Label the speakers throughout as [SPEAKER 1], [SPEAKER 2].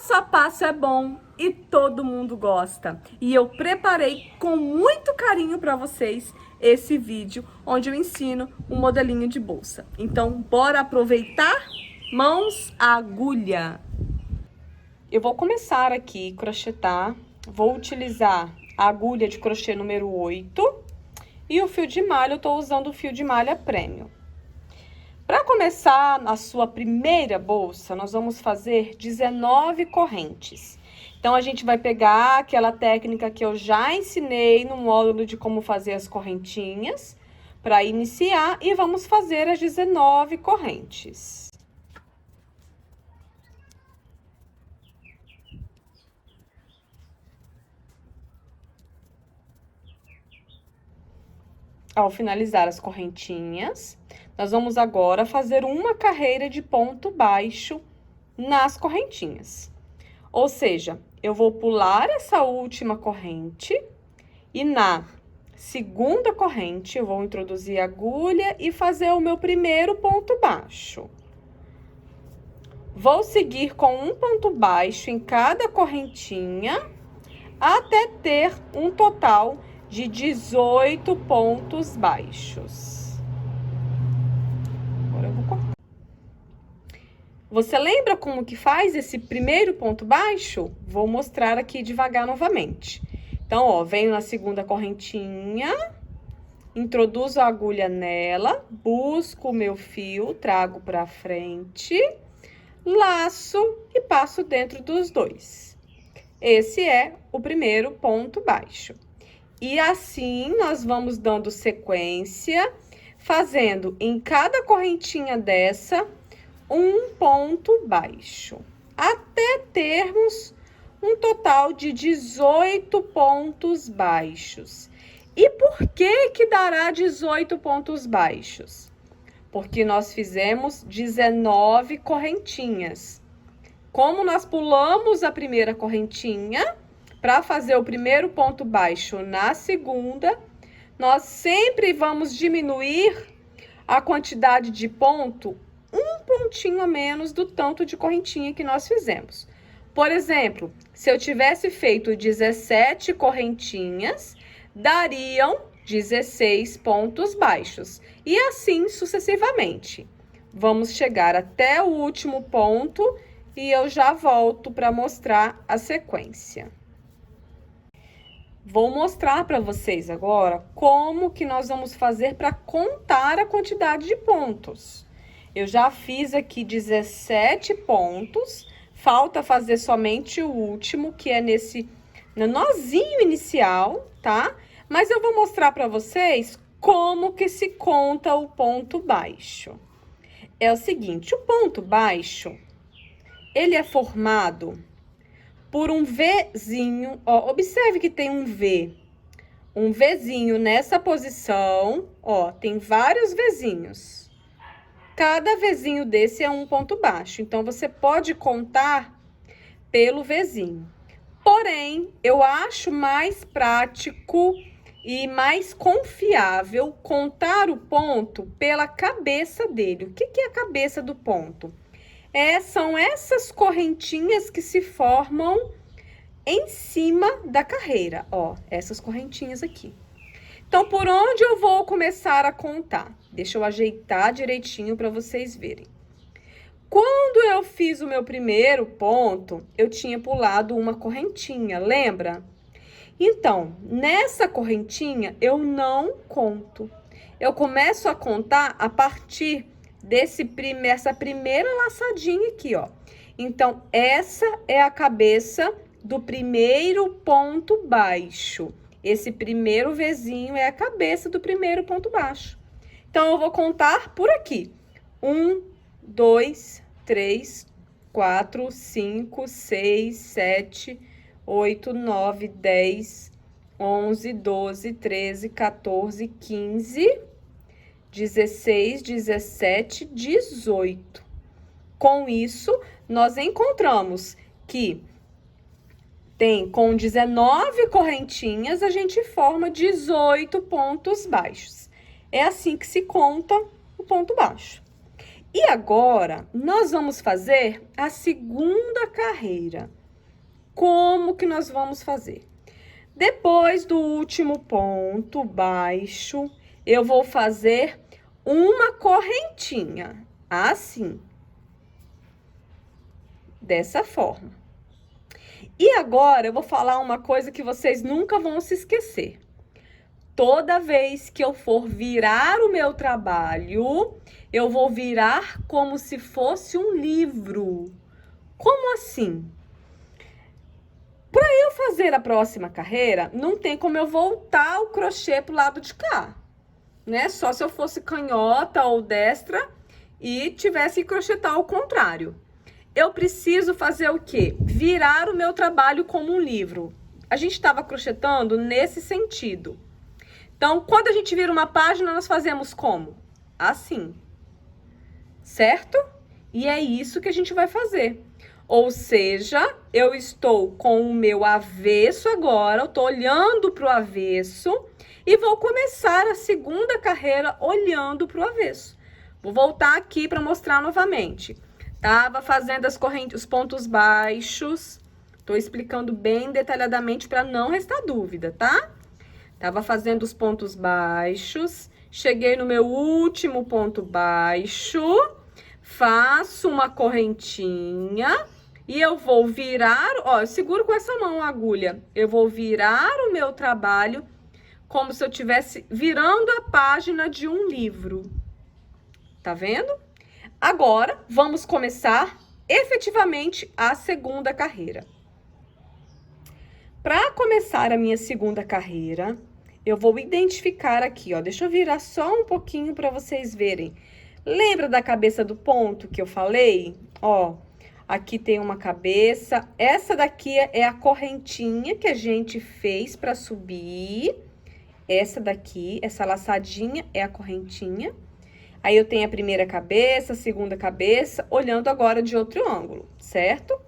[SPEAKER 1] Passo a passo é bom e todo mundo gosta. E eu preparei com muito carinho para vocês esse vídeo onde eu ensino um modelinho de bolsa. Então, bora aproveitar? Mãos à agulha. Eu vou começar aqui a crochetar. Vou utilizar a agulha de crochê número 8 e o fio de malha, eu tô usando o fio de malha Premium. Para começar a sua primeira bolsa, nós vamos fazer 19 correntes. Então, a gente vai pegar aquela técnica que eu já ensinei no módulo de como fazer as correntinhas, para iniciar, e vamos fazer as 19 correntes. Ao finalizar as correntinhas, nós vamos agora fazer uma carreira de ponto baixo nas correntinhas. Ou seja, eu vou pular essa última corrente e na segunda corrente eu vou introduzir a agulha e fazer o meu primeiro ponto baixo. Vou seguir com um ponto baixo em cada correntinha até ter um total de 18 pontos baixos. Agora eu vou cortar. Você lembra como que faz esse primeiro ponto baixo? Vou mostrar aqui devagar novamente. Então, ó, venho na segunda correntinha, introduzo a agulha nela, busco o meu fio, trago pra frente, laço e passo dentro dos dois. Esse é o primeiro ponto baixo. E assim, nós vamos dando sequência, fazendo em cada correntinha dessa, um ponto baixo, até termos um total de 18 pontos baixos. E por que que dará 18 pontos baixos? Porque nós fizemos 19 correntinhas. Como nós pulamos a primeira correntinha, para fazer o primeiro ponto baixo na segunda, nós sempre vamos diminuir a quantidade de ponto um pontinho a menos do tanto de correntinha que nós fizemos. Por exemplo, se eu tivesse feito 17 correntinhas, dariam 16 pontos baixos. E assim sucessivamente. Vamos chegar até o último ponto e eu já volto para mostrar a sequência. Vou mostrar para vocês agora como que nós vamos fazer para contar a quantidade de pontos. Eu já fiz aqui 17 pontos, falta fazer somente o último, que é no nozinho inicial, tá? Mas eu vou mostrar para vocês como que se conta o ponto baixo. É o seguinte, o ponto baixo, ele é formado por um Vzinho, ó, observe que tem um V. Um Vzinho nessa posição, ó, tem vários Vzinhos. Cada Vzinho desse é um ponto baixo, então você pode contar pelo Vzinho. Porém, eu acho mais prático e mais confiável contar o ponto pela cabeça dele. O que que é a cabeça do ponto? São essas correntinhas que se formam em cima da carreira, ó, essas correntinhas aqui. Então, por onde eu vou começar a contar? Deixa eu ajeitar direitinho para vocês verem. Quando eu fiz o meu primeiro ponto, eu tinha pulado uma correntinha, lembra? Então, nessa correntinha, eu não conto. Eu começo a contar a partir essa primeira laçadinha aqui, ó. Então, essa é a cabeça do primeiro ponto baixo. Esse primeiro Vzinho é a cabeça do primeiro ponto baixo. Então, eu vou contar por aqui. 1, 2, 3, 4, 5, 6, 7, 8, 9, 10, 11, 12, 13, 14, 15... 16, 17, 18. Com isso, nós encontramos que com 19 correntinhas, a gente forma 18 pontos baixos. É assim que se conta o ponto baixo. E agora, nós vamos fazer a segunda carreira. Como que nós vamos fazer? Depois do último ponto baixo, eu vou fazer uma correntinha, assim. Dessa forma. E agora, eu vou falar uma coisa que vocês nunca vão se esquecer. Toda vez que eu for virar o meu trabalho, eu vou virar como se fosse um livro. Como assim? Para eu fazer a próxima carreira, não tem como eu voltar o crochê pro lado de cá, né? Só se eu fosse canhota ou destra e tivesse que crochetar ao contrário. Eu preciso fazer o quê? Virar o meu trabalho como um livro. A gente estava crochetando nesse sentido. Então, quando a gente vira uma página, nós fazemos como? Assim. Certo? E é isso que a gente vai fazer. Ou seja, eu estou com o meu avesso agora, eu estou olhando para o avesso e vou começar a segunda carreira olhando para o avesso. Vou voltar aqui para mostrar novamente. Tava fazendo as correntes, os pontos baixos. Tô explicando bem detalhadamente para não restar dúvida, tá? Tava fazendo os pontos baixos. Cheguei no meu último ponto baixo. Faço uma correntinha. E eu vou virar, ó, eu seguro com essa mão a agulha. Eu vou virar o meu trabalho como se eu estivesse virando a página de um livro. Tá vendo? Agora, vamos começar efetivamente a segunda carreira. Para começar a minha segunda carreira, eu vou identificar aqui, ó. Deixa eu virar só um pouquinho para vocês verem. Lembra da cabeça do ponto que eu falei? Ó, aqui tem uma cabeça. Essa daqui é a correntinha que a gente fez para subir. Essa daqui, essa laçadinha é a correntinha. Aí eu tenho a primeira cabeça, a segunda cabeça, olhando agora de outro ângulo, certo?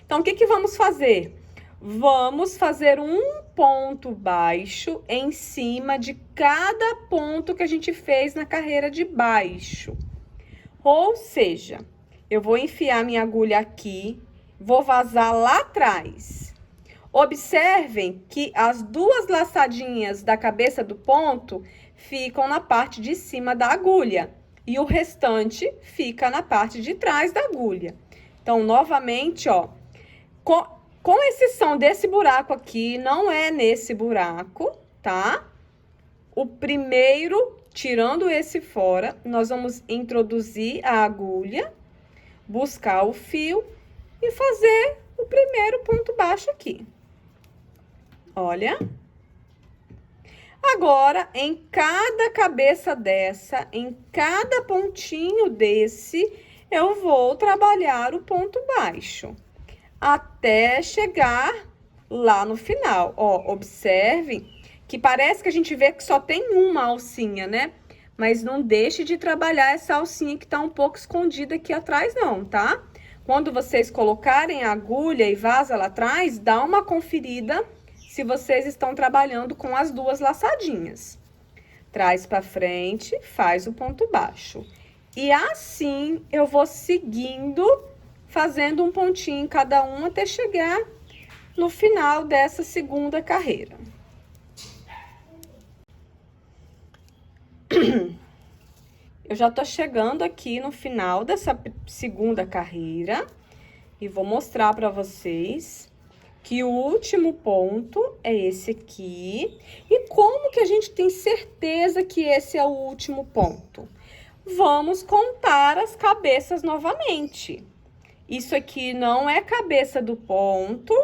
[SPEAKER 1] Então, o que que vamos fazer? Vamos fazer um ponto baixo em cima de cada ponto que a gente fez na carreira de baixo. Ou seja, eu vou enfiar minha agulha aqui, vou vazar lá atrás. Observem que as duas laçadinhas da cabeça do ponto ficam na parte de cima da agulha. E o restante fica na parte de trás da agulha. Então, novamente, ó, com exceção desse buraco aqui, não é nesse buraco, tá? O primeiro, tirando esse fora, nós vamos introduzir a agulha, buscar o fio e fazer o primeiro ponto baixo aqui. Olha. Agora, em cada cabeça dessa, em cada pontinho desse, eu vou trabalhar o ponto baixo, até chegar lá no final. Ó, observe que parece que a gente vê que só tem uma alcinha, né? Mas não deixe de trabalhar essa alcinha que tá um pouco escondida aqui atrás não, tá? Quando vocês colocarem a agulha e vaza lá atrás, dá uma conferida se vocês estão trabalhando com as duas laçadinhas. Traz pra frente, faz o ponto baixo. E assim, eu vou seguindo, fazendo um pontinho em cada um até chegar no final dessa segunda carreira. Eu já tô chegando aqui no final dessa segunda carreira e vou mostrar pra vocês que o último ponto é esse aqui. E como que a gente tem certeza que esse é o último ponto? Vamos contar as cabeças novamente. Isso aqui não é cabeça do ponto.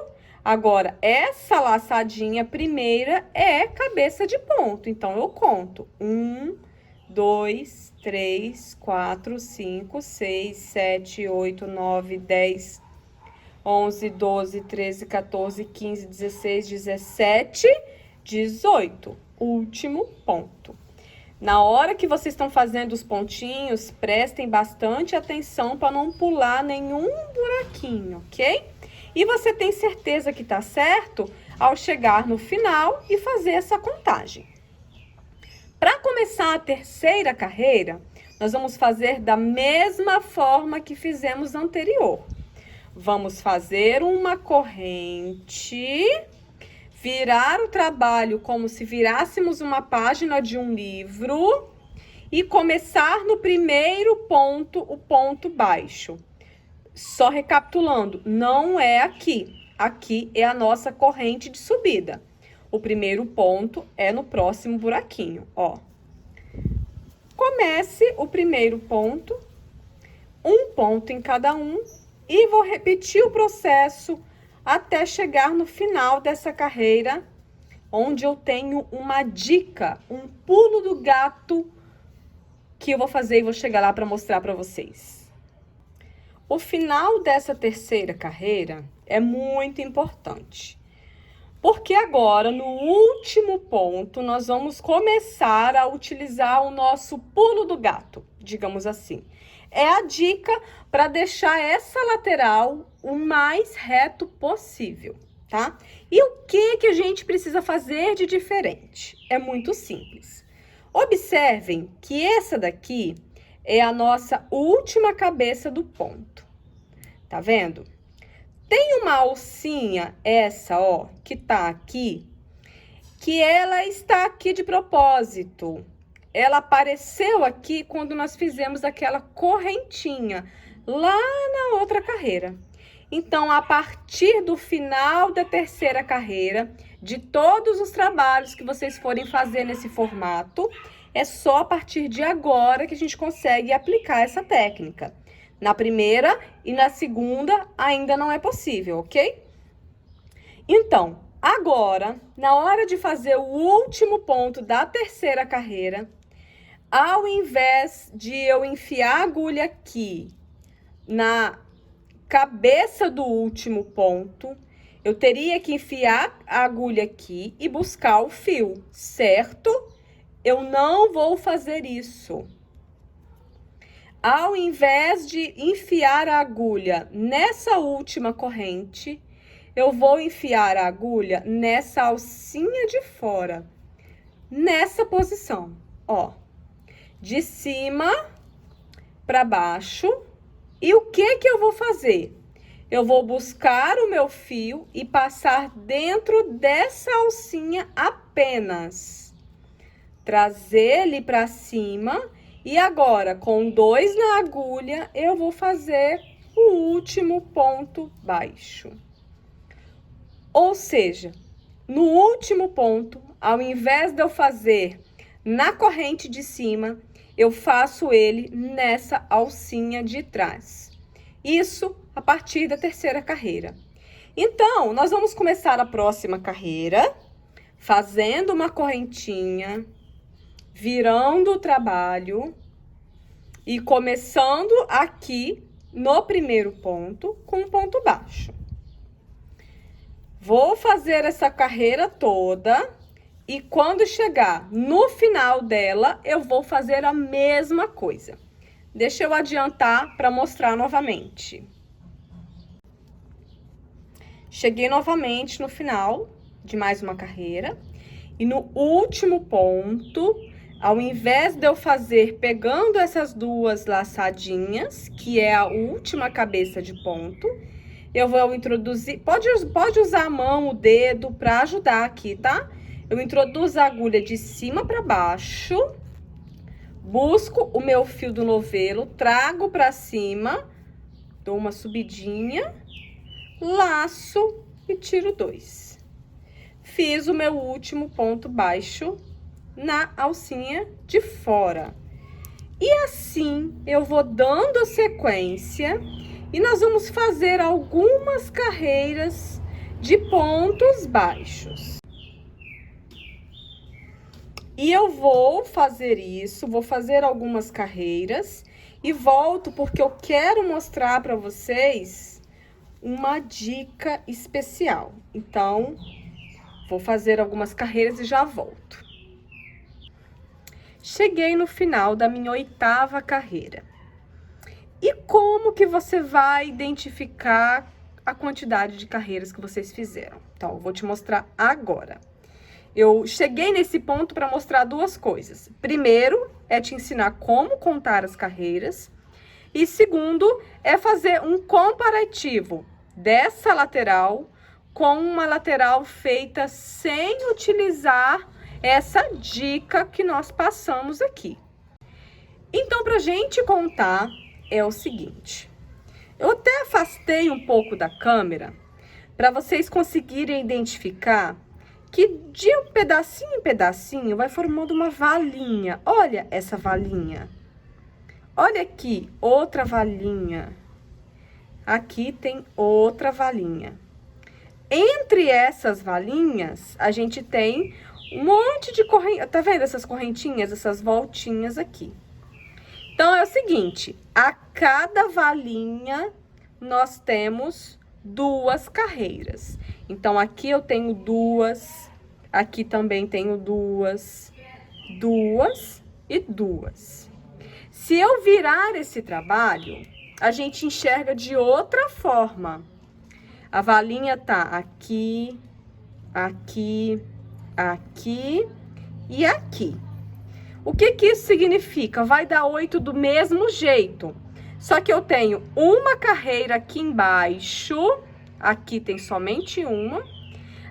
[SPEAKER 1] Agora, essa laçadinha primeira é cabeça de ponto. Então, eu conto 1, 2, 3, 4, 5, 6, 7, 8, 9, 10, 11, 12, 13, 14, 15, 16, 17, 18. Último ponto. Na hora que vocês estão fazendo os pontinhos, prestem bastante atenção para não pular nenhum buraquinho, ok? E você tem certeza que tá certo ao chegar no final e fazer essa contagem. Para começar a terceira carreira, Nós vamos fazer da mesma forma que fizemos anterior. Vamos fazer uma corrente, virar o trabalho como se virássemos uma página de um livro e começar no primeiro ponto, o ponto baixo. Só recapitulando, não é aqui. Aqui é a nossa corrente de subida. O primeiro ponto é no próximo buraquinho, ó. Comece o primeiro ponto, um ponto em cada um, e vou repetir o processo até chegar no final dessa carreira, onde eu tenho uma dica, um pulo do gato, que eu vou fazer e vou chegar lá para mostrar para vocês. O final dessa terceira carreira é muito importante, porque agora, no último ponto, nós vamos começar a utilizar o nosso pulo do gato, digamos assim. É a dica para deixar essa lateral o mais reto possível, tá? E o que a gente precisa fazer de diferente? É muito simples. Observem que essa daqui é a nossa última cabeça do ponto. Tá vendo? Tem uma alcinha, essa, ó, que tá aqui, que ela está aqui de propósito. Ela apareceu aqui quando nós fizemos aquela correntinha lá na outra carreira. Então, a partir do final da terceira carreira, de todos os trabalhos que vocês forem fazer nesse formato, é só a partir de agora que a gente consegue aplicar essa técnica. Na primeira e na segunda ainda não é possível, ok? Então, agora, na hora de fazer o último ponto da terceira carreira, ao invés de eu enfiar a agulha aqui na cabeça do último ponto, eu teria que enfiar a agulha aqui e buscar o fio, certo? Eu não vou fazer isso. Ao invés de enfiar a agulha nessa última corrente, eu vou enfiar a agulha nessa alcinha de fora, nessa posição, ó, de cima para baixo. E o que eu vou fazer? Eu vou buscar o meu fio e passar dentro dessa alcinha apenas. Trazer ele para cima. E agora, com 2 na agulha, eu vou fazer o último ponto baixo. Ou seja, no último ponto, ao invés de eu fazer na corrente de cima, eu faço ele nessa alcinha de trás. Isso a partir da terceira carreira. Então, nós vamos começar a próxima carreira fazendo uma correntinha, virando o trabalho e começando aqui no primeiro ponto com um ponto baixo. Vou fazer essa carreira toda e quando chegar no final dela, eu vou fazer a mesma coisa. Deixa eu adiantar para mostrar novamente. Cheguei novamente no final de mais uma carreira e no último ponto, ao invés de eu fazer pegando essas duas laçadinhas, que é a última cabeça de ponto, eu vou introduzir, pode usar a mão, o dedo para ajudar aqui, tá? Eu introduzo a agulha de cima para baixo, busco o meu fio do novelo, trago para cima, dou uma subidinha, laço e tiro 2. Fiz o meu último ponto baixo na alcinha de fora. E assim eu vou dando sequência e nós vamos fazer algumas carreiras de pontos baixos. E eu vou fazer isso, vou fazer algumas carreiras e volto porque eu quero mostrar para vocês uma dica especial. Então, vou fazer algumas carreiras e já volto. Cheguei no final da minha 8ª carreira. E como que você vai identificar a quantidade de carreiras que vocês fizeram? Então, eu vou te mostrar agora. Eu cheguei nesse ponto para mostrar duas coisas. Primeiro, é te ensinar como contar as carreiras. E segundo, é fazer um comparativo dessa lateral com uma lateral feita sem utilizar essa dica que nós passamos aqui. Então, para a gente contar, é o seguinte. Eu até afastei um pouco da câmera para vocês conseguirem identificar que de um pedacinho em pedacinho vai formando uma valinha. Olha essa valinha. Olha aqui, outra valinha. Aqui tem outra valinha. Entre essas valinhas, a gente tem um monte de correntinhas. Tá vendo essas correntinhas, essas voltinhas aqui? Então, é o seguinte, a cada valinha nós temos 2 carreiras. Então, aqui eu tenho 2, aqui também tenho 2, 2 e 2. Se eu virar esse trabalho, a gente enxerga de outra forma. A valinha tá aqui, aqui, aqui e aqui. O que que isso significa? Vai dar 8 do mesmo jeito. Só que eu tenho uma carreira aqui embaixo. Aqui tem somente uma.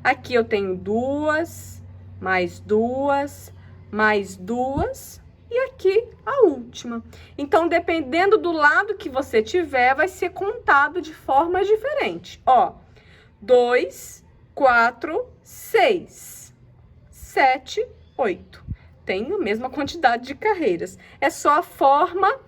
[SPEAKER 1] Aqui eu tenho 2, mais 2, mais 2. E aqui a última. Então, dependendo do lado que você tiver, vai ser contado de forma diferente. Ó, 2, 4, 6, 7, 8. Tem a mesma quantidade de carreiras. É só a forma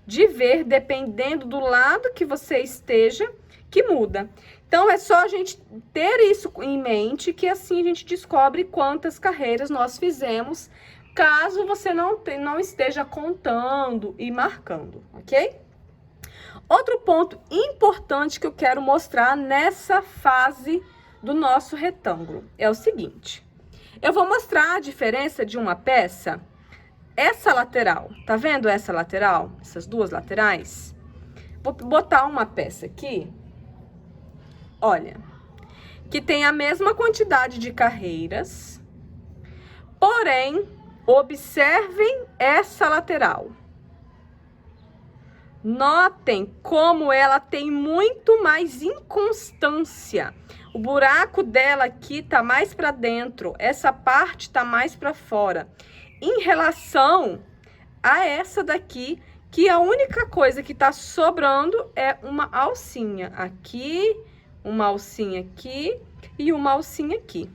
[SPEAKER 1] de ver, dependendo do lado que você esteja, que muda. Então, é só a gente ter isso em mente, que assim a gente descobre quantas carreiras nós fizemos, caso você não esteja contando e marcando, ok? Outro ponto importante que eu quero mostrar nessa fase do nosso retângulo é o seguinte. Eu vou mostrar a diferença de uma peça, essa lateral, tá vendo essa lateral? Essas 2 laterais? Vou botar uma peça aqui, olha, que tem a mesma quantidade de carreiras, porém, observem essa lateral. Notem como ela tem muito mais inconstância. O buraco dela aqui tá mais para dentro, essa parte tá mais para fora. Em relação a essa daqui, que a única coisa que tá sobrando é uma alcinha aqui, uma alcinha aqui e uma alcinha aqui.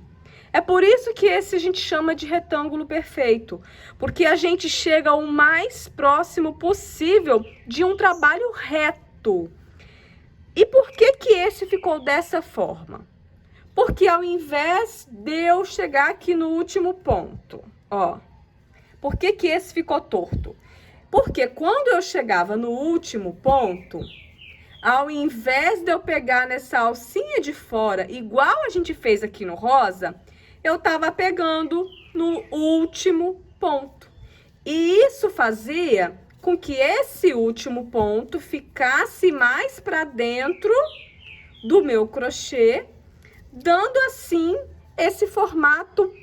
[SPEAKER 1] É por isso que esse a gente chama de retângulo perfeito, porque a gente chega o mais próximo possível de um trabalho reto. E por que que esse ficou dessa forma? Porque ao invés de eu chegar aqui no último ponto, ó, por que que esse ficou torto? Porque quando eu chegava no último ponto, ao invés de eu pegar nessa alcinha de fora, igual a gente fez aqui no rosa, eu tava pegando no último ponto. E isso fazia com que esse último ponto ficasse mais para dentro do meu crochê, dando assim esse formato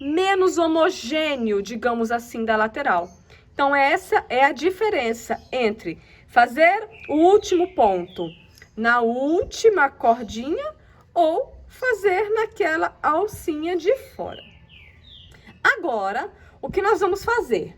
[SPEAKER 1] menos homogêneo, digamos assim, da lateral. Então, essa é a diferença entre fazer o último ponto na última cordinha ou fazer naquela alcinha de fora. Agora, o que nós vamos fazer?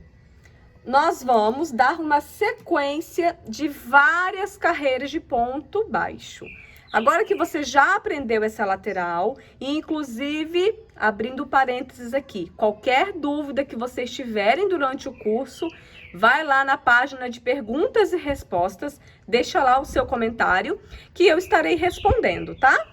[SPEAKER 1] Nós vamos dar uma sequência de várias carreiras de ponto baixo. Agora que você já aprendeu essa lateral, e inclusive, abrindo parênteses aqui, qualquer dúvida que vocês tiverem durante o curso, vai lá na página de perguntas e respostas, deixa lá o seu comentário, que eu estarei respondendo, tá?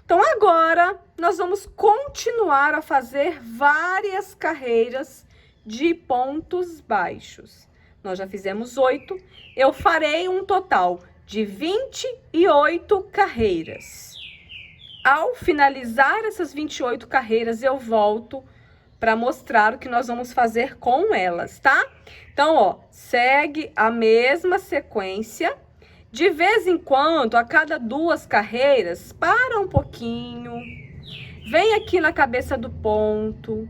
[SPEAKER 1] Então, agora, nós vamos continuar a fazer várias carreiras de pontos baixos. Nós já fizemos 8, eu farei um total de 28 carreiras. Ao finalizar essas 28 carreiras, eu volto para mostrar o que nós vamos fazer com elas, tá? Então, ó, segue a mesma sequência. De vez em quando, a cada 2 carreiras, para um pouquinho, vem aqui na cabeça do ponto,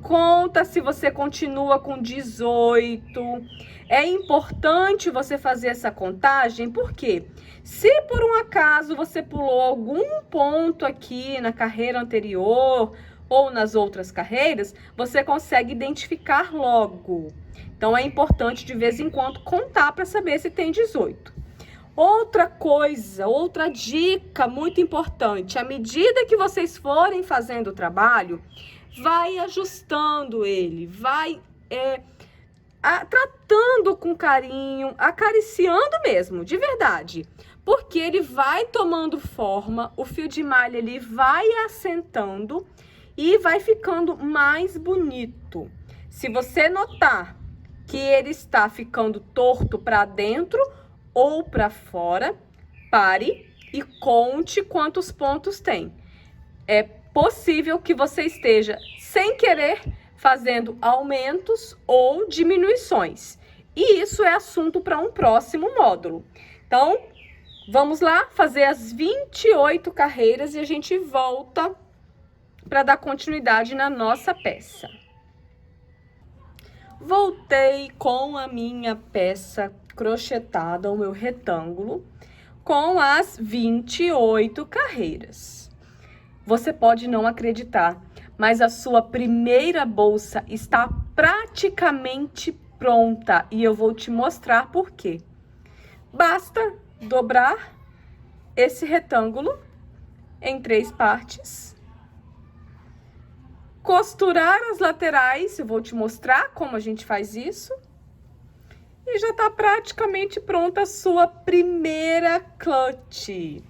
[SPEAKER 1] conta se você continua com 18. É importante você fazer essa contagem, porque se por um acaso você pulou algum ponto aqui na carreira anterior ou nas outras carreiras, você consegue identificar logo. Então, é importante de vez em quando contar para saber se tem 18. Outra coisa, outra dica muito importante, à medida que vocês forem fazendo o trabalho, vai ajustando ele, vai tratando com carinho, acariciando mesmo, de verdade. Porque ele vai tomando forma, o fio de malha ele vai assentando e vai ficando mais bonito. Se você notar que ele está ficando torto para dentro ou para fora, pare e conte quantos pontos tem. É possível que você esteja, sem querer, fazendo aumentos ou diminuições. E isso é assunto para um próximo módulo. Então, vamos lá fazer as 28 carreiras e a gente volta para dar continuidade na nossa peça. Voltei com a minha peça crochetada, o meu retângulo, com as 28 carreiras. Você pode não acreditar, mas a sua primeira bolsa está praticamente pronta e eu vou te mostrar por quê. Basta dobrar esse retângulo em 3 partes, costurar as laterais, eu vou te mostrar como a gente faz isso. E já tá praticamente pronta a sua primeira clutch.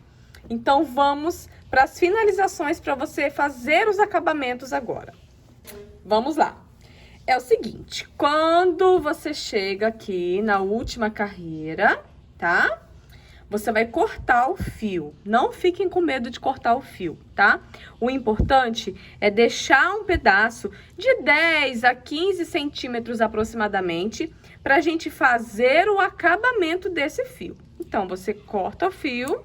[SPEAKER 1] Então, vamos para as finalizações para você fazer os acabamentos agora. Vamos lá. É o seguinte, quando você chega aqui na última carreira, tá? Você vai cortar o fio. Não fiquem com medo de cortar o fio, tá? O importante é deixar um pedaço de 10 a 15 centímetros aproximadamente pra gente fazer o acabamento desse fio. Então, você corta o fio.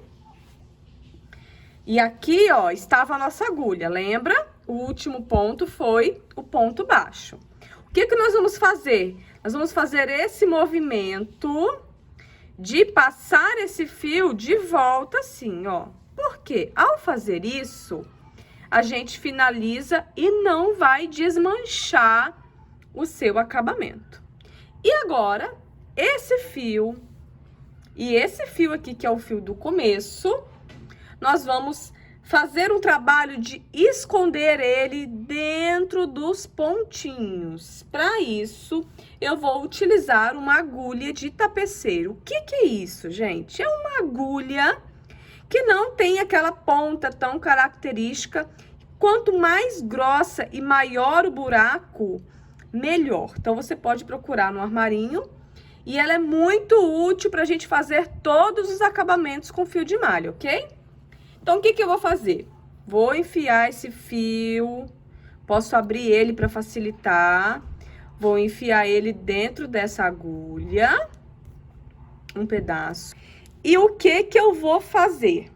[SPEAKER 1] E aqui, ó, estava a nossa agulha, lembra? O último ponto foi o ponto baixo. O que que nós vamos fazer? Nós vamos fazer esse movimento de passar esse fio de volta assim, ó. Porque ao fazer isso, a gente finaliza e não vai desmanchar o seu acabamento. E agora, esse fio e esse fio aqui, que é o fio do começo, nós vamos fazer um trabalho de esconder ele dentro dos pontinhos. Para isso, eu vou utilizar uma agulha de tapeceiro. O que que é isso, gente? É uma agulha que não tem aquela ponta tão característica. Quanto mais grossa e maior o buraco, melhor. Então, você pode procurar no armarinho. E ela é muito útil para a gente fazer todos os acabamentos com fio de malha, ok? Então, o que que eu vou fazer? Vou enfiar esse fio, posso abrir ele para facilitar. Vou enfiar ele dentro dessa agulha, um pedaço. E o que que eu vou fazer?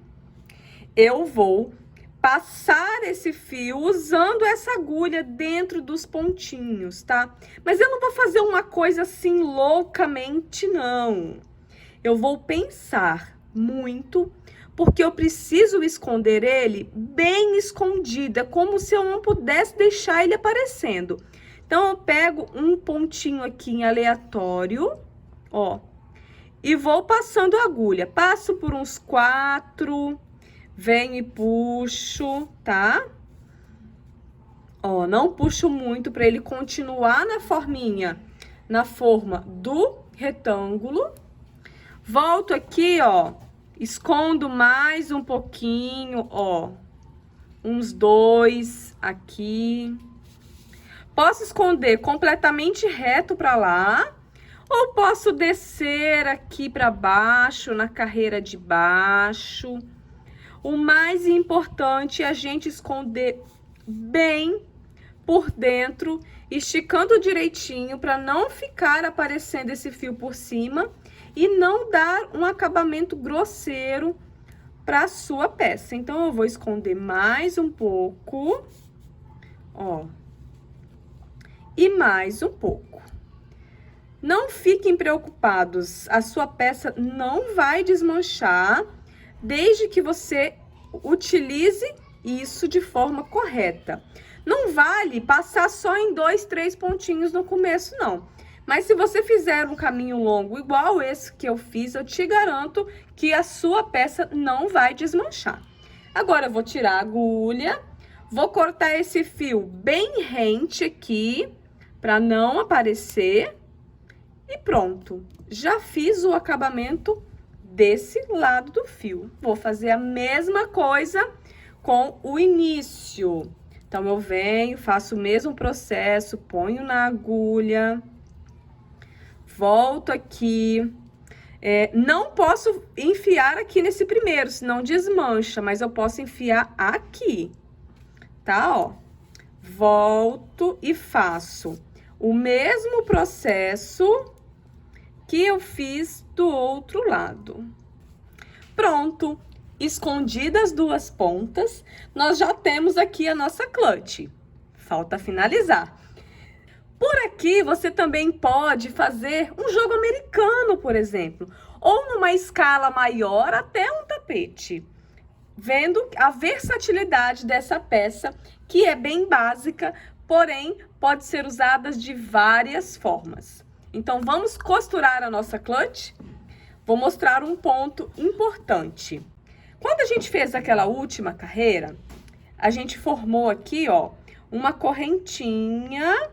[SPEAKER 1] Eu vou passar esse fio usando essa agulha dentro dos pontinhos, tá? Mas eu não vou fazer uma coisa assim loucamente, não. Eu vou pensar muito, porque eu preciso esconder ele bem escondido, é como se eu não pudesse deixar ele aparecendo. Então, eu pego um pontinho aqui em aleatório, ó, e vou passando a agulha. Passo por uns 4, venho e puxo, tá? Ó, não puxo muito para ele continuar na forminha, na forma do retângulo. Volto aqui, ó, escondo mais um pouquinho, ó, uns 2 aqui. Posso esconder completamente reto para lá, ou posso descer aqui para baixo, na carreira de baixo. O mais importante é a gente esconder bem por dentro, esticando direitinho para não ficar aparecendo esse fio por cima e não dar um acabamento grosseiro para a sua peça. Então, eu vou esconder mais um pouco, ó. e mais um pouco. Não fiquem preocupados, a sua peça não vai desmanchar, desde que você utilize isso de forma correta. Não vale passar só em 2, 3 pontinhos no começo, não. Mas se você fizer um caminho longo igual esse que eu fiz, eu te garanto que a sua peça não vai desmanchar. Agora, eu vou tirar a agulha, vou cortar esse fio bem rente aqui, para não aparecer. E pronto, já fiz o acabamento desse lado do fio. Vou fazer a mesma coisa com o início. Então, eu venho, faço o mesmo processo, ponho na agulha, volto aqui. Não posso enfiar aqui nesse primeiro, senão desmancha, mas eu posso enfiar aqui, tá? Ó, volto e faço o mesmo processo que eu fiz do outro lado. Pronto! Escondidas as duas pontas, nós já temos aqui a nossa clutch. Falta finalizar. Por aqui, você também pode fazer um jogo americano, por exemplo, ou numa escala maior até um tapete. Vendo a versatilidade dessa peça, que é bem básica, porém pode ser usada de várias formas. Então, vamos costurar a nossa clutch? Vou mostrar um ponto importante. Quando a gente fez aquela última carreira, a gente formou aqui, ó, uma correntinha,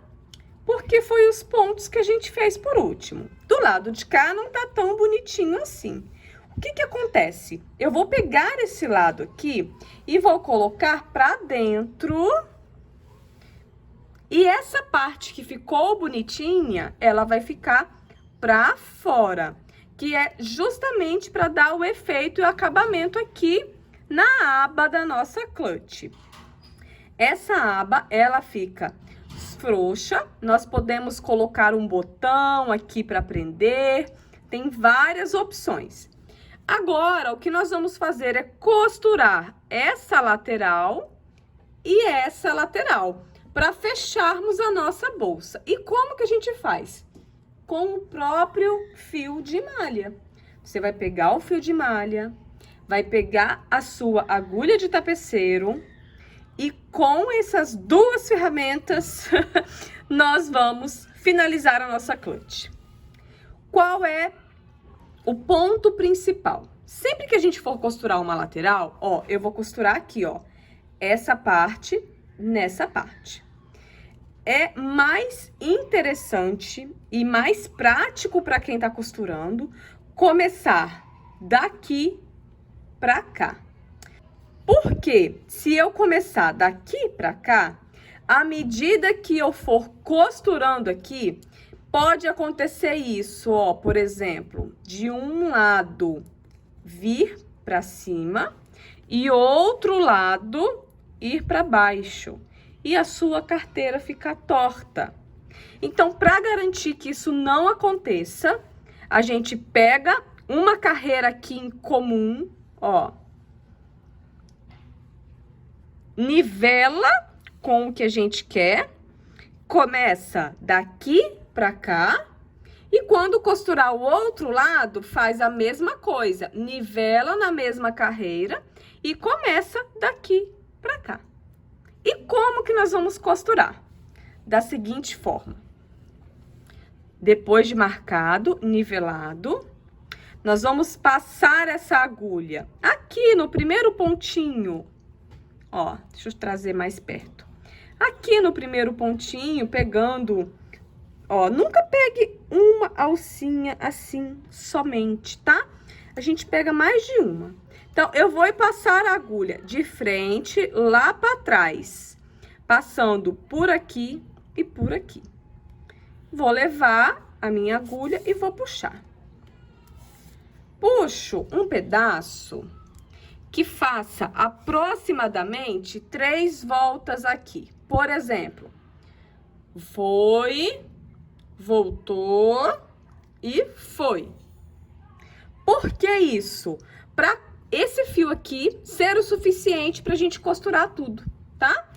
[SPEAKER 1] porque foi os pontos que a gente fez por último. Do lado de cá não tá tão bonitinho assim. O que que acontece? Eu vou pegar esse lado aqui e vou colocar pra dentro. E essa parte que ficou bonitinha, ela vai ficar pra fora, que é justamente para dar o efeito e o acabamento aqui na aba da nossa clutch. Essa aba, ela fica frouxa, nós podemos colocar um botão aqui para prender, tem várias opções. Agora, o que nós vamos fazer é costurar essa lateral e essa lateral, para fecharmos a nossa bolsa. E como que a gente faz? Com o próprio fio de malha. Você vai pegar o fio de malha, vai pegar a sua agulha de tapeceiro e com essas duas ferramentas nós vamos finalizar a nossa clutch. Qual é o ponto principal? Sempre que a gente for costurar uma lateral, ó, eu vou costurar aqui, ó, essa parte nessa parte. É mais interessante e mais prático para quem tá costurando começar daqui para cá. Porque se eu começar daqui para cá, à medida que eu for costurando aqui, pode acontecer isso, ó, por exemplo, de um lado vir para cima e outro lado ir para baixo. E a sua carteira fica torta. Então, para garantir que isso não aconteça, a gente pega uma carreira aqui em comum, ó, nivela com o que a gente quer, começa daqui para cá, e quando costurar o outro lado, faz a mesma coisa, nivela na mesma carreira e começa daqui para cá. E como que nós vamos costurar? Da seguinte forma. Depois de marcado, nivelado, nós vamos passar essa agulha aqui no primeiro pontinho. Ó, deixa eu trazer mais perto. Aqui no primeiro pontinho, pegando, ó, nunca pegue uma alcinha assim somente, tá? A gente pega mais de uma. Então, eu vou passar a agulha de frente lá para trás, passando por aqui e por aqui. Vou levar a minha agulha e vou puxar. Puxo um pedaço que faça aproximadamente 3 voltas aqui. Por exemplo, foi, voltou e foi. Por que isso? Para esse fio aqui ser o suficiente pra gente costurar tudo, tá?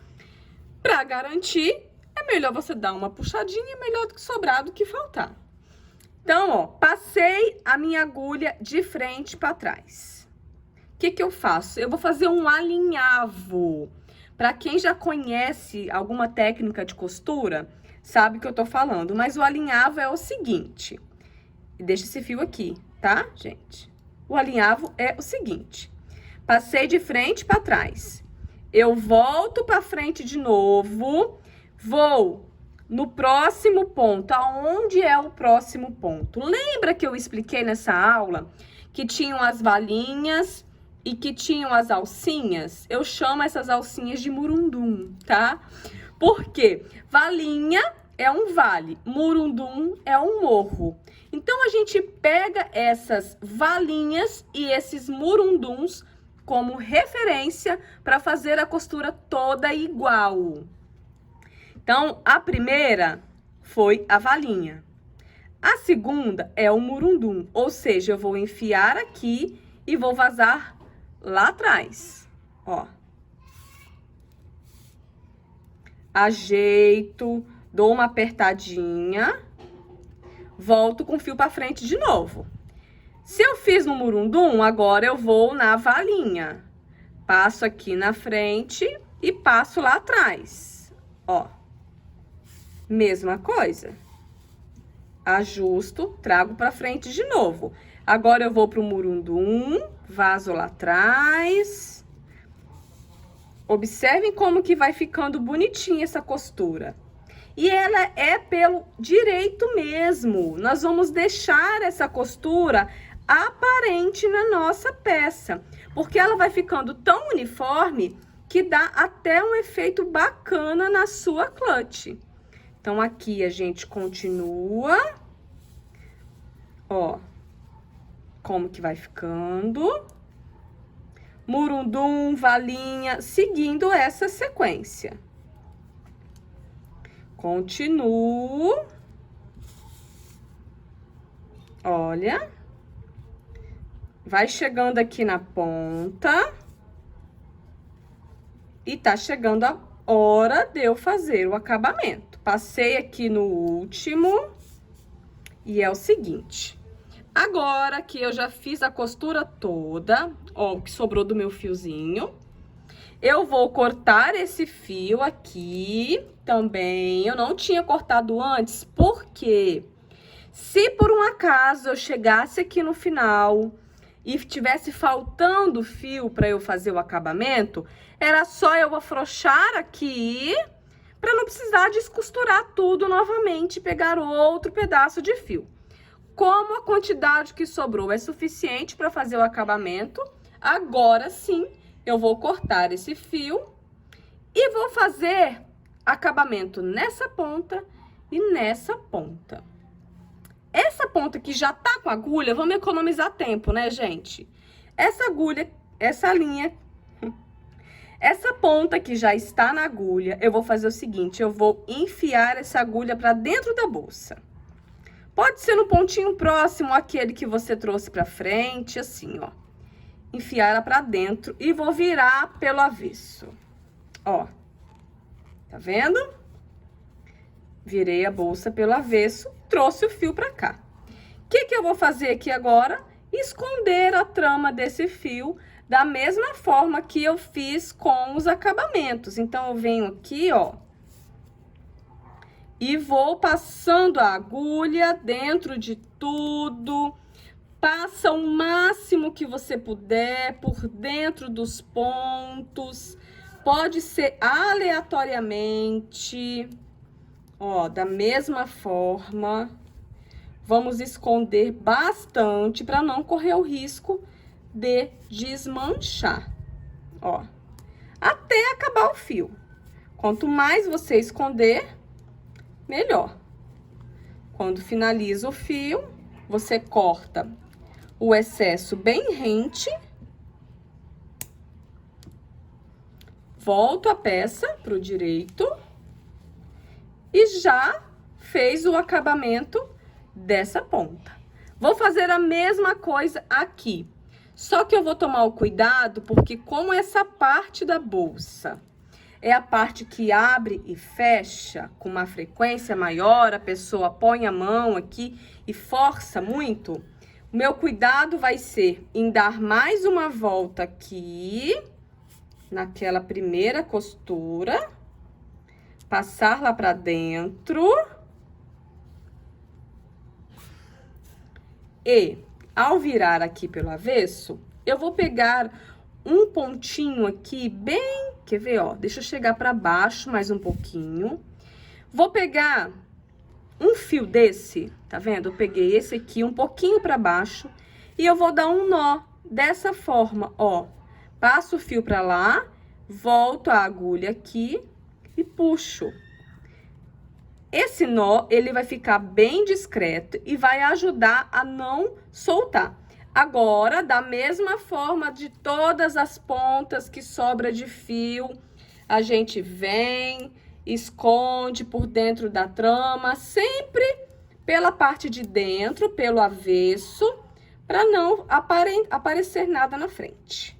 [SPEAKER 1] Pra garantir é melhor você dar uma puxadinha, melhor do que sobrar do que faltar. Então, ó, passei a minha agulha de frente para trás. O que que eu faço? Eu vou fazer um alinhavo. Para quem já conhece alguma técnica de costura, sabe o que eu tô falando. Mas o alinhavo é o seguinte. Deixa esse fio aqui, tá, gente? O alinhavo é o seguinte. Passei de frente para trás. Eu volto para frente de novo. Vou no próximo ponto. Aonde é o próximo ponto? Lembra que eu expliquei nessa aula que tinham as valinhas e que tinham as alcinhas? Eu chamo essas alcinhas de murundum, tá? Por quê? Valinha é um vale, murundum é um morro. Então, a gente pega essas valinhas e esses murunduns como referência para fazer a costura toda igual. Então, a primeira foi a valinha. A segunda é o murundum, ou seja, eu vou enfiar aqui e vou vazar lá atrás, ó. Ajeito, dou uma apertadinha, volto com o fio para frente de novo. Se eu fiz no murundum, agora eu vou na valinha. Passo aqui na frente e passo lá atrás, ó. Mesma coisa. Ajusto, trago para frente de novo. Agora eu vou pro murundum, vazo lá atrás. Observem como que vai ficando bonitinha essa costura. E ela é pelo direito mesmo. Nós vamos deixar essa costura aparente na nossa peça, porque ela vai ficando tão uniforme que dá até um efeito bacana na sua clutch. Então, aqui a gente continua, ó, como que vai ficando. Murundum, valinha, seguindo essa sequência. Continuo. Olha. Vai chegando aqui na ponta. E tá chegando a hora de eu fazer o acabamento. Passei aqui no último. E é o seguinte. Agora que eu já fiz a costura toda, ó, o que sobrou do meu fiozinho, eu vou cortar esse fio aqui também. Eu não tinha cortado antes, porque se por um acaso eu chegasse aqui no final e tivesse faltando fio para eu fazer o acabamento, era só eu afrouxar aqui para não precisar descosturar tudo novamente e pegar outro pedaço de fio. Como a quantidade que sobrou é suficiente para fazer o acabamento, agora sim eu vou cortar esse fio e vou fazer acabamento nessa ponta e nessa ponta. Essa ponta que já tá com agulha, vamos economizar tempo, né, gente? Essa agulha, essa linha, essa ponta que já está na agulha, eu vou fazer o seguinte, eu vou enfiar essa agulha para dentro da bolsa. Pode ser no pontinho próximo àquele que você trouxe pra frente, assim, ó. Enfiar ela pra dentro e vou virar pelo avesso. Ó. Tá vendo? Virei a bolsa pelo avesso, trouxe o fio pra cá. O que que eu vou fazer aqui agora? Esconder a trama desse fio da mesma forma que eu fiz com os acabamentos. Então, eu venho aqui, ó. E vou passando a agulha dentro de tudo. Passa o máximo que você puder por dentro dos pontos. Pode ser aleatoriamente. Ó, da mesma forma. Vamos esconder bastante para não correr o risco de desmanchar. Ó, até acabar o fio. Quanto mais você esconder, melhor. Quando finaliza o fio, você corta o excesso bem rente. Volto a peça pro direito. E já fez o acabamento dessa ponta. Vou fazer a mesma coisa aqui. Só que eu vou tomar o cuidado, porque como essa parte da bolsa, é a parte que abre e fecha com uma frequência maior, a pessoa põe a mão aqui e força muito, o meu cuidado vai ser em dar mais uma volta aqui, naquela primeira costura, passar lá pra dentro e, ao virar aqui pelo avesso, eu vou pegar um pontinho aqui bem, quer ver, ó, deixa eu chegar pra baixo mais um pouquinho. Vou pegar um fio desse, tá vendo? Eu peguei esse aqui um pouquinho pra baixo e eu vou dar um nó dessa forma, ó. Passo o fio pra lá, volto a agulha aqui e puxo. Esse nó, ele vai ficar bem discreto e vai ajudar a não soltar. Agora, da mesma forma de todas as pontas que sobra de fio, a gente vem, esconde por dentro da trama, sempre pela parte de dentro, pelo avesso, para não aparecer nada na frente.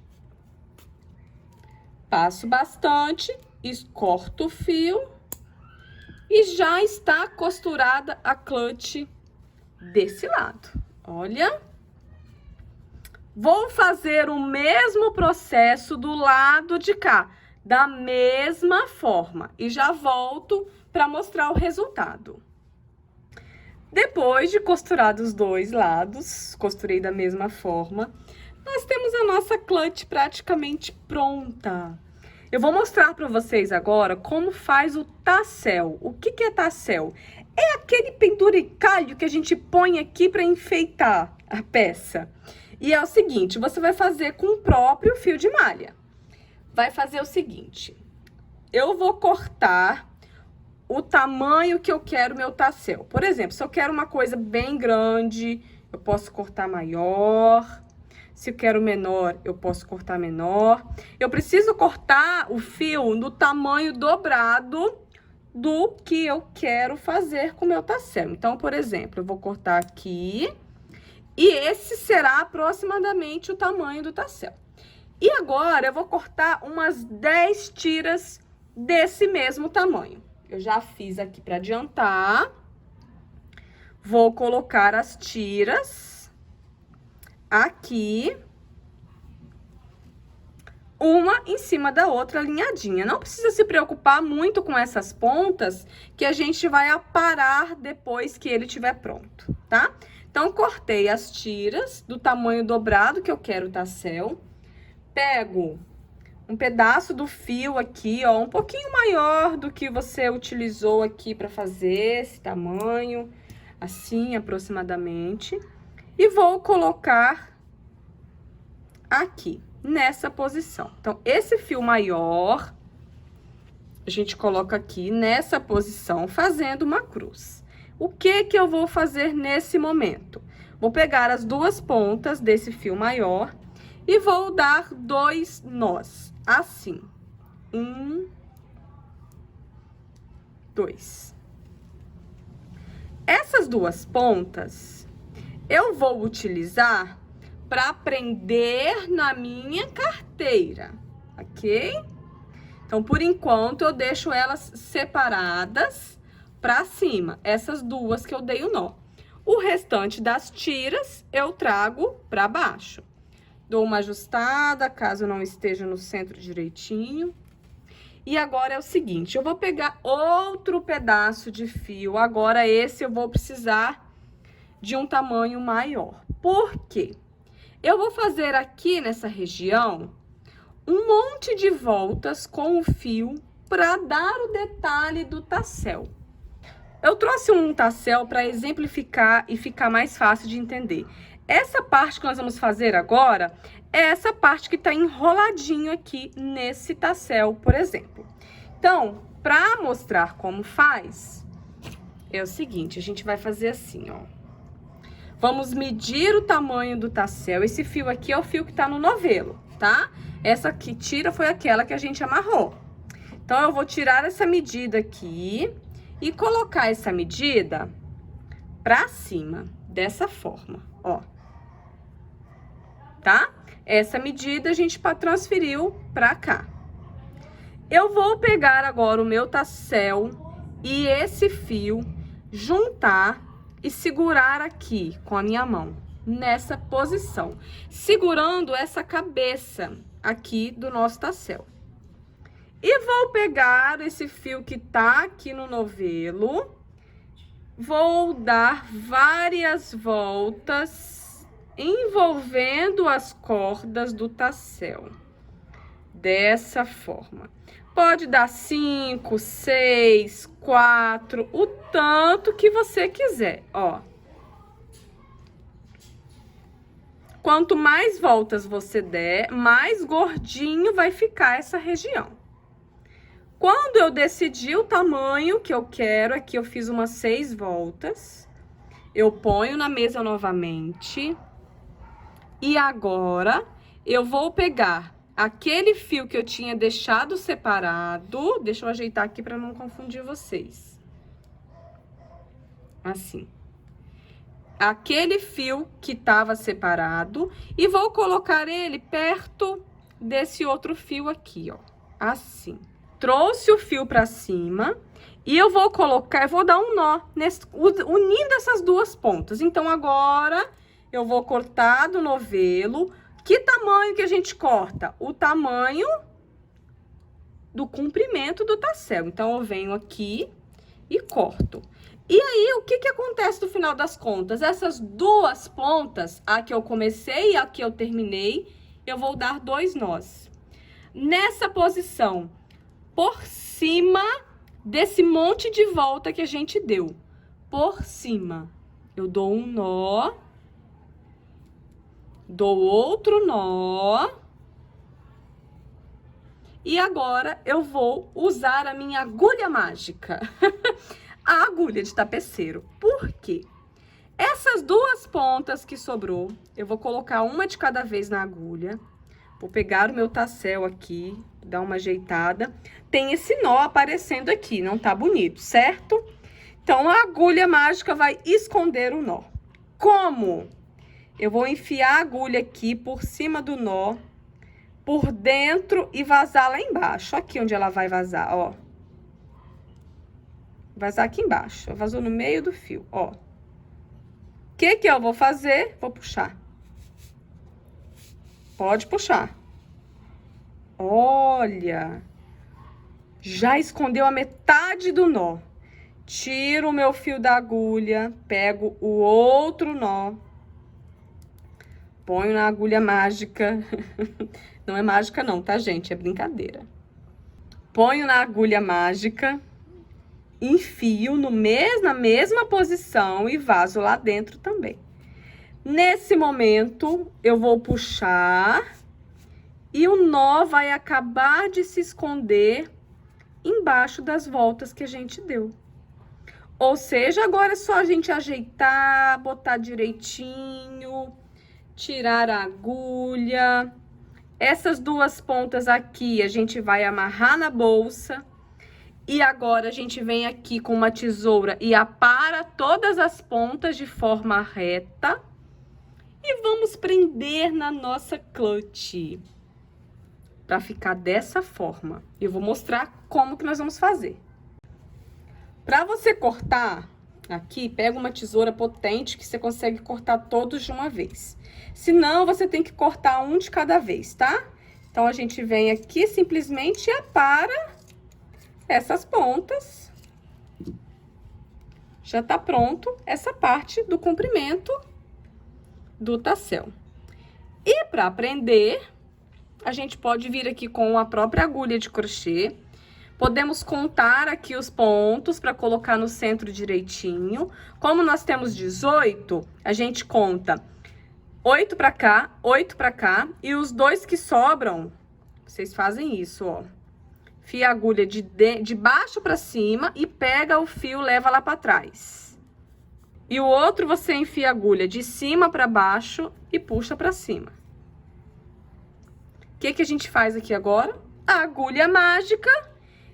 [SPEAKER 1] Passo bastante, corto o fio e já está costurada a clutch desse lado. Olha. Vou fazer o mesmo processo do lado de cá, da mesma forma, e já volto para mostrar o resultado. Depois de costurar dos dois lados, costurei da mesma forma, nós temos a nossa clutch praticamente pronta. Eu vou mostrar para vocês agora como faz o tassel. O que que é tassel? É aquele penduricalho que a gente põe aqui para enfeitar a peça. E é o seguinte, você vai fazer com o próprio fio de malha. Vai fazer o seguinte, eu vou cortar o tamanho que eu quero meu tassel. Por exemplo, se eu quero uma coisa bem grande, eu posso cortar maior. Se eu quero menor, eu posso cortar menor. Eu preciso cortar o fio no tamanho dobrado do que eu quero fazer com o meu tassel. Então, por exemplo, eu vou cortar aqui. E esse será aproximadamente o tamanho do tassel. E agora, eu vou cortar umas 10 tiras desse mesmo tamanho. Eu já fiz aqui para adiantar. Vou colocar as tiras aqui. Uma em cima da outra alinhadinha. Não precisa se preocupar muito com essas pontas, que a gente vai aparar depois que ele estiver pronto, tá? Então, cortei as tiras do tamanho dobrado que eu quero o tassel. Pego um pedaço do fio aqui, ó, um pouquinho maior do que você utilizou aqui para fazer esse tamanho, assim, aproximadamente. E vou colocar aqui, nessa posição. Então, esse fio maior, a gente coloca aqui nessa posição, fazendo uma cruz. O que que eu vou fazer nesse momento? Vou pegar as duas pontas desse fio maior e vou dar 2 nós, assim. 1, 2. Essas duas pontas, eu vou utilizar para prender na minha carteira, ok? Então, por enquanto, eu deixo elas separadas pra cima, essas duas que eu dei o nó. O restante das tiras eu trago pra baixo. Dou uma ajustada, caso não esteja no centro direitinho. E agora é o seguinte, eu vou pegar outro pedaço de fio. Agora esse eu vou precisar de um tamanho maior. Por quê? Eu vou fazer aqui nessa região um monte de voltas com o fio para dar o detalhe do tassel. Eu trouxe um tassel para exemplificar e ficar mais fácil de entender. Essa parte que nós vamos fazer agora é essa parte que está enroladinho aqui nesse tassel, por exemplo. Então, para mostrar como faz, é o seguinte, a gente vai fazer assim, ó. Vamos medir o tamanho do tassel. Esse fio aqui é o fio que está no novelo, tá? Essa que tira foi aquela que a gente amarrou. Então, eu vou tirar essa medida aqui e colocar essa medida pra cima, dessa forma, ó. Tá? Essa medida a gente transferiu pra cá. Eu vou pegar agora o meu tassel e esse fio, juntar e segurar aqui com a minha mão, nessa posição, segurando essa cabeça aqui do nosso tassel. E vou pegar esse fio que tá aqui no novelo, vou dar várias voltas envolvendo as cordas do tassel, dessa forma. Pode dar 5, 6, 4, o tanto que você quiser, ó. Quanto mais voltas você der, mais gordinho vai ficar essa região. Quando eu decidi o tamanho que eu quero, aqui eu fiz umas 6 voltas. Eu ponho na mesa novamente. E agora, eu vou pegar aquele fio que eu tinha deixado separado. Deixa eu ajeitar aqui para não confundir vocês. Assim. Aquele fio que estava separado e vou colocar ele perto desse outro fio aqui, ó. Assim. Trouxe o fio para cima e eu vou colocar, eu vou dar um nó unindo essas duas pontas. Então, agora eu vou cortar do novelo. Que tamanho que a gente corta? O tamanho do comprimento do tassel. Então, eu venho aqui e corto. E aí, o que que acontece no final das contas? Essas duas pontas, a que eu comecei e a que eu terminei, eu vou dar 2 nós. Nessa posição, por cima desse monte de volta que a gente deu. Por cima, eu dou um nó, dou outro nó. E agora, eu vou usar a minha agulha mágica. A agulha de tapeceiro. Por quê? Essas duas pontas que sobrou, eu vou colocar uma de cada vez na agulha. Vou pegar o meu tassel aqui, dar uma ajeitada. Tem esse nó aparecendo aqui, não tá bonito, certo? Então, a agulha mágica vai esconder o nó. Como? Eu vou enfiar a agulha aqui por cima do nó, por dentro e vazar lá embaixo. Aqui onde ela vai vazar, ó. Vazar aqui embaixo. Vazou no meio do fio, ó. O que que eu vou fazer? Vou puxar. Pode puxar. Olha. Já escondeu a metade do nó. Tiro o meu fio da agulha, pego o outro nó. Ponho na agulha mágica. Não é mágica não, tá, gente? É brincadeira. Ponho na agulha mágica. Enfio na mesma posição e vazo lá dentro também. Nesse momento, eu vou puxar e o nó vai acabar de se esconder embaixo das voltas que a gente deu. Ou seja, agora é só a gente ajeitar, botar direitinho, tirar a agulha. Essas duas pontas aqui a gente vai amarrar na bolsa. E agora, a gente vem aqui com uma tesoura e apara todas as pontas de forma reta. E vamos prender na nossa clutch. Pra ficar dessa forma. Eu vou mostrar como que nós vamos fazer. Pra você cortar aqui, pega uma tesoura potente que você consegue cortar todos de uma vez. Senão, você tem que cortar um de cada vez, tá? Então, a gente vem aqui simplesmente e apara essas pontas. Já tá pronto essa parte do comprimento do tassel. E para prender, a gente pode vir aqui com a própria agulha de crochê. Podemos contar aqui os pontos para colocar no centro direitinho. Como nós temos 18, a gente conta 8 para cá, 8 para cá. E os 2 que sobram, vocês fazem isso, ó. Fia a agulha de baixo para cima e pega o fio, leva lá para trás. E o outro você enfia a agulha de cima para baixo e puxa para cima. O que que a gente faz aqui agora? A agulha mágica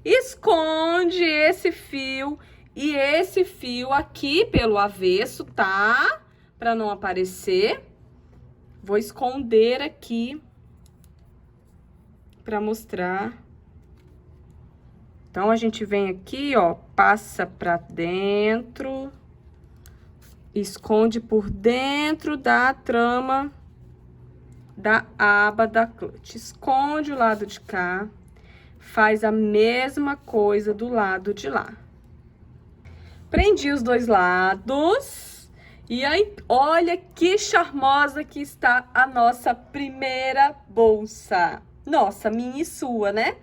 [SPEAKER 1] esconde esse fio e esse fio aqui pelo avesso, tá? Para não aparecer. Vou esconder aqui para mostrar. Então, a gente vem aqui, ó, passa pra dentro, esconde por dentro da trama da aba da clutch. Esconde o lado de cá, faz a mesma coisa do lado de lá. Prendi os dois lados. E aí, olha que charmosa que está a nossa primeira bolsa. Nossa, minha e sua, né?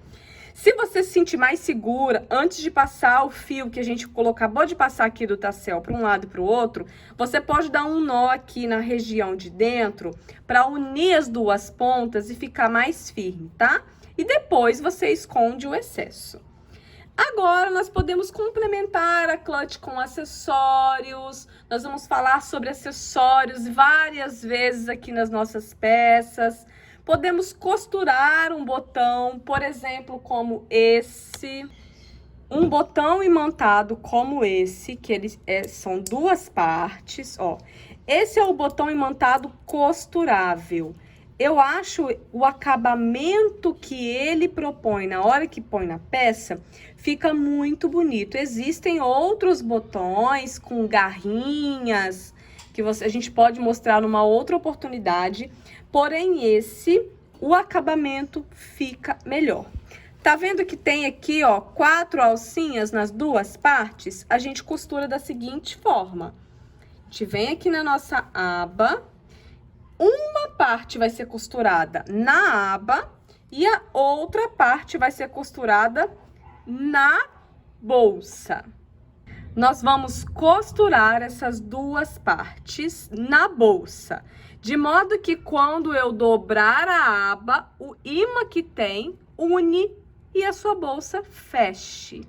[SPEAKER 1] Se você se sentir mais segura, antes de passar o fio que a gente acabou de passar aqui do tassel para um lado e para o outro, você pode dar um nó aqui na região de dentro para unir as duas pontas e ficar mais firme, tá? E depois você esconde o excesso. Agora, nós podemos complementar a clutch com acessórios. Nós vamos falar sobre acessórios várias vezes aqui nas nossas peças. Podemos costurar um botão, por exemplo, como esse. Um botão imantado como esse, que são duas partes, ó. Esse é o botão imantado costurável. Eu acho o acabamento que ele propõe na hora que põe na peça, fica muito bonito. Existem outros botões com garrinhas, que a gente pode mostrar numa outra oportunidade, porém o acabamento fica melhor. Tá vendo que tem aqui, ó, 4 alcinhas nas duas partes? A gente costura da seguinte forma. A gente vem aqui na nossa aba, uma parte vai ser costurada na aba e a outra parte vai ser costurada na bolsa. Nós vamos costurar essas duas partes na bolsa, de modo que quando eu dobrar a aba, o ímã que tem une e a sua bolsa feche.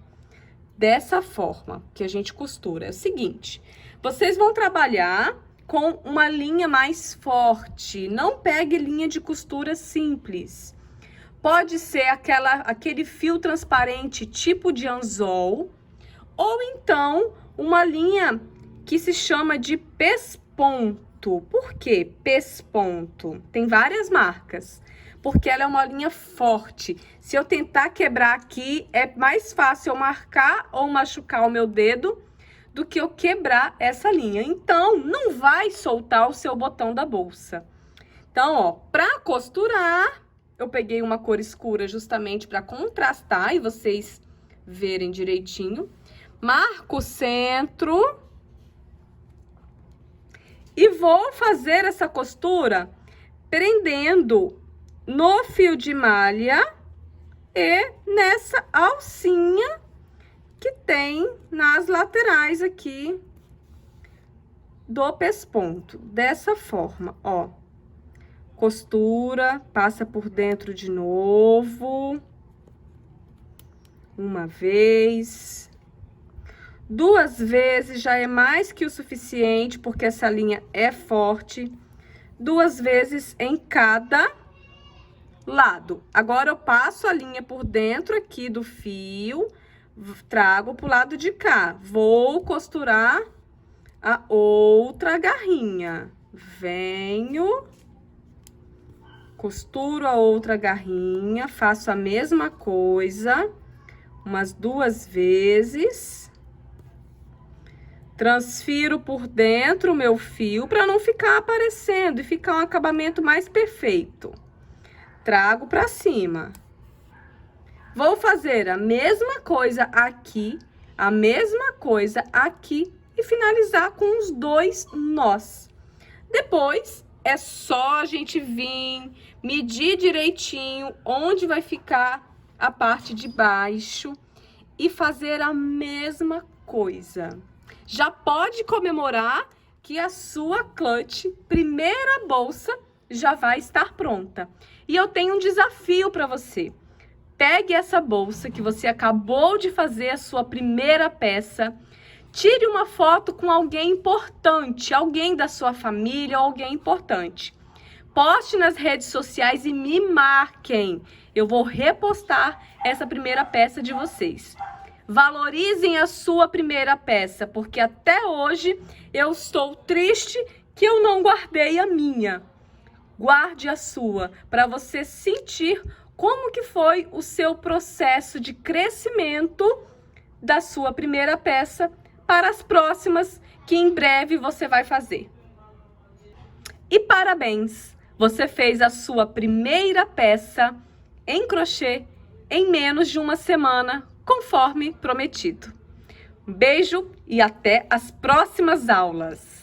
[SPEAKER 1] Dessa forma que a gente costura. É o seguinte, vocês vão trabalhar com uma linha mais forte. Não pegue linha de costura simples. Pode ser aquele fio transparente tipo de anzol, ou então uma linha que se chama de pesponto. Por que pesponto? Tem várias marcas, porque ela é uma linha forte. Se eu tentar quebrar aqui, é mais fácil eu marcar ou machucar o meu dedo do que eu quebrar essa linha. Então, não vai soltar o seu botão da bolsa. Então, ó, pra costurar, eu peguei uma cor escura justamente para contrastar e vocês verem direitinho. Marco o centro e vou fazer essa costura prendendo no fio de malha e nessa alcinha que tem nas laterais aqui do pesponto. Dessa forma, ó. Costura, passa por dentro de novo. Uma vez. 2 vezes já é mais que o suficiente, porque essa linha é forte. 2 vezes em cada lado. Agora, eu passo a linha por dentro aqui do fio, trago pro lado de cá. Vou costurar a outra garrinha. Venho, costuro a outra garrinha, faço a mesma coisa, umas 2 vezes. Transfiro por dentro o meu fio para não ficar aparecendo e ficar um acabamento mais perfeito. Trago para cima. Vou fazer a mesma coisa aqui, a mesma coisa aqui e finalizar com os 2 nós. Depois, é só a gente vir, medir direitinho onde vai ficar a parte de baixo e fazer a mesma coisa. Já pode comemorar que a sua clutch, primeira bolsa, já vai estar pronta. E eu tenho um desafio para você. Pegue essa bolsa que você acabou de fazer a sua primeira peça, tire uma foto com alguém importante, alguém da sua família ou alguém importante. Poste nas redes sociais e me marquem. Eu vou repostar essa primeira peça de vocês. Valorizem a sua primeira peça, porque até hoje eu estou triste que eu não guardei a minha. Guarde a sua, para você sentir como que foi o seu processo de crescimento da sua primeira peça para as próximas que em breve você vai fazer. E parabéns! Você fez a sua primeira peça em crochê em menos de uma semana, conforme prometido. Um beijo e até as próximas aulas!